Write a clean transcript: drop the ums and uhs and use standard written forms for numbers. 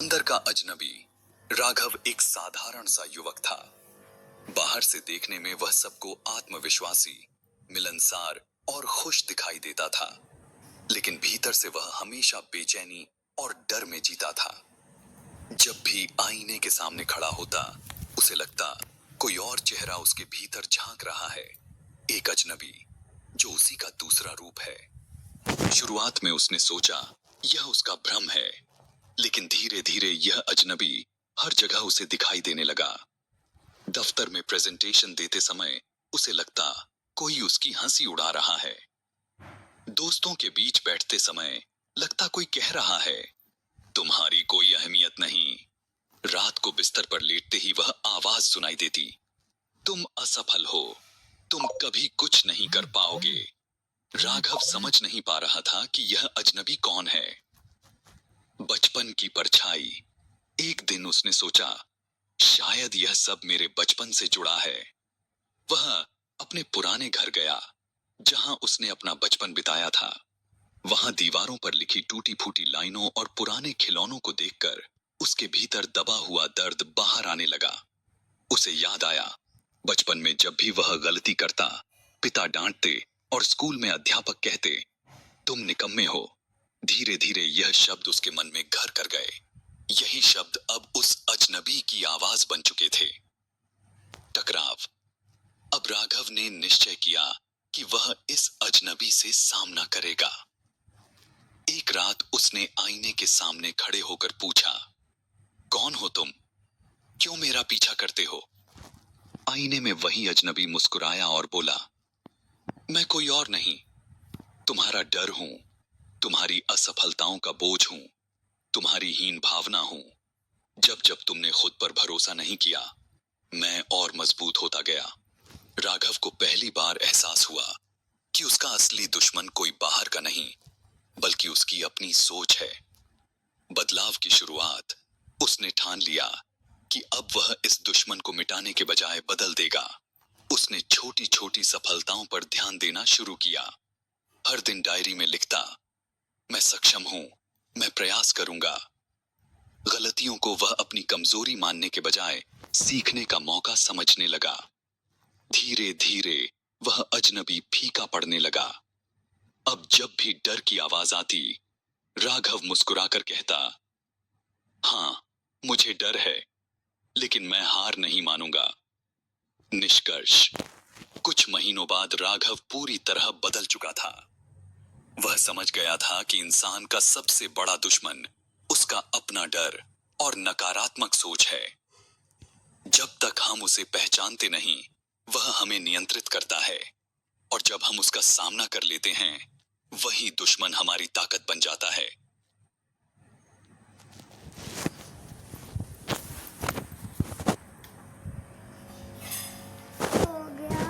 अंदर का अजनबी। राघव एक साधारण सा युवक था। बाहर से देखने में वह सबको आत्मविश्वासी, मिलनसार और खुश दिखाई देता था, लेकिन भीतर से वह हमेशा बेचैनी और डर में जीता था। जब भी आईने के सामने खड़ा होता, उसे लगता कोई और चेहरा उसके भीतर झांक रहा है, एक अजनबी जो उसी का दूसरा रूप है। शुरुआत में उसने सोचा यह उसका भ्रम है, लेकिन धीरे धीरे यह अजनबी हर जगह उसे दिखाई देने लगा। दफ्तर में प्रेजेंटेशन देते समय उसे लगता कोई उसकी हंसी उड़ा रहा है। दोस्तों के बीच बैठते समय लगता कोई कह रहा है, तुम्हारी कोई अहमियत नहीं। रात को बिस्तर पर लेटते ही वह आवाज सुनाई देती, तुम असफल हो, तुम कभी कुछ नहीं कर पाओगे। राघव समझ नहीं पा रहा था कि यह अजनबी कौन है। बचपन की परछाई। एक दिन उसने सोचा, शायद यह सब मेरे बचपन से जुड़ा है। वह अपने पुराने घर गया, जहां उसने अपना बचपन बिताया था। वहां दीवारों पर लिखी टूटी फूटी लाइनों और पुराने खिलौनों को देखकर उसके भीतर दबा हुआ दर्द बाहर आने लगा। उसे याद आया, बचपन में जब भी वह गलती करता, पिता डांटते और स्कूल में अध्यापक कहते, तुम निकम्मे हो। धीरे धीरे यह शब्द उसके मन में घर कर गए। यही शब्द अब उस अजनबी की आवाज बन चुके थे। टकराव। अब राघव ने निश्चय किया कि वह इस अजनबी से सामना करेगा। एक रात उसने आईने के सामने खड़े होकर पूछा, कौन हो तुम? क्यों मेरा पीछा करते हो? आईने में वही अजनबी मुस्कुराया और बोला, मैं कोई और नहीं, तुम्हारा डर हूं, तुम्हारी असफलताओं का बोझ हूं, तुम्हारी हीन भावना हूं। जब जब तुमने खुद पर भरोसा नहीं किया, मैं और मजबूत होता गया। राघव को पहली बार एहसास हुआ कि उसका असली दुश्मन कोई बाहर का नहीं, बल्कि उसकी अपनी सोच है। बदलाव की शुरुआत। उसने ठान लिया कि अब वह इस दुश्मन को मिटाने के बजाय बदल देगा। उसने छोटी छोटी सफलताओं पर ध्यान देना शुरू किया। हर दिन डायरी में लिखता, मैं सक्षम हूं, मैं प्रयास करूंगा। गलतियों को वह अपनी कमजोरी मानने के बजाय सीखने का मौका समझने लगा। धीरे धीरे वह अजनबी फीका पड़ने लगा। अब जब भी डर की आवाज आती, राघव मुस्कुराकर कहता, हां, मुझे डर है, लेकिन मैं हार नहीं मानूंगा। निष्कर्ष। कुछ महीनों बाद राघव पूरी तरह बदल चुका था। वह समझ गया था कि इंसान का सबसे बड़ा दुश्मन उसका अपना डर और नकारात्मक सोच है। जब तक हम उसे पहचानते नहीं, वह हमें नियंत्रित करता है, और जब हम उसका सामना कर लेते हैं, वही दुश्मन हमारी ताकत बन जाता है। हो गया।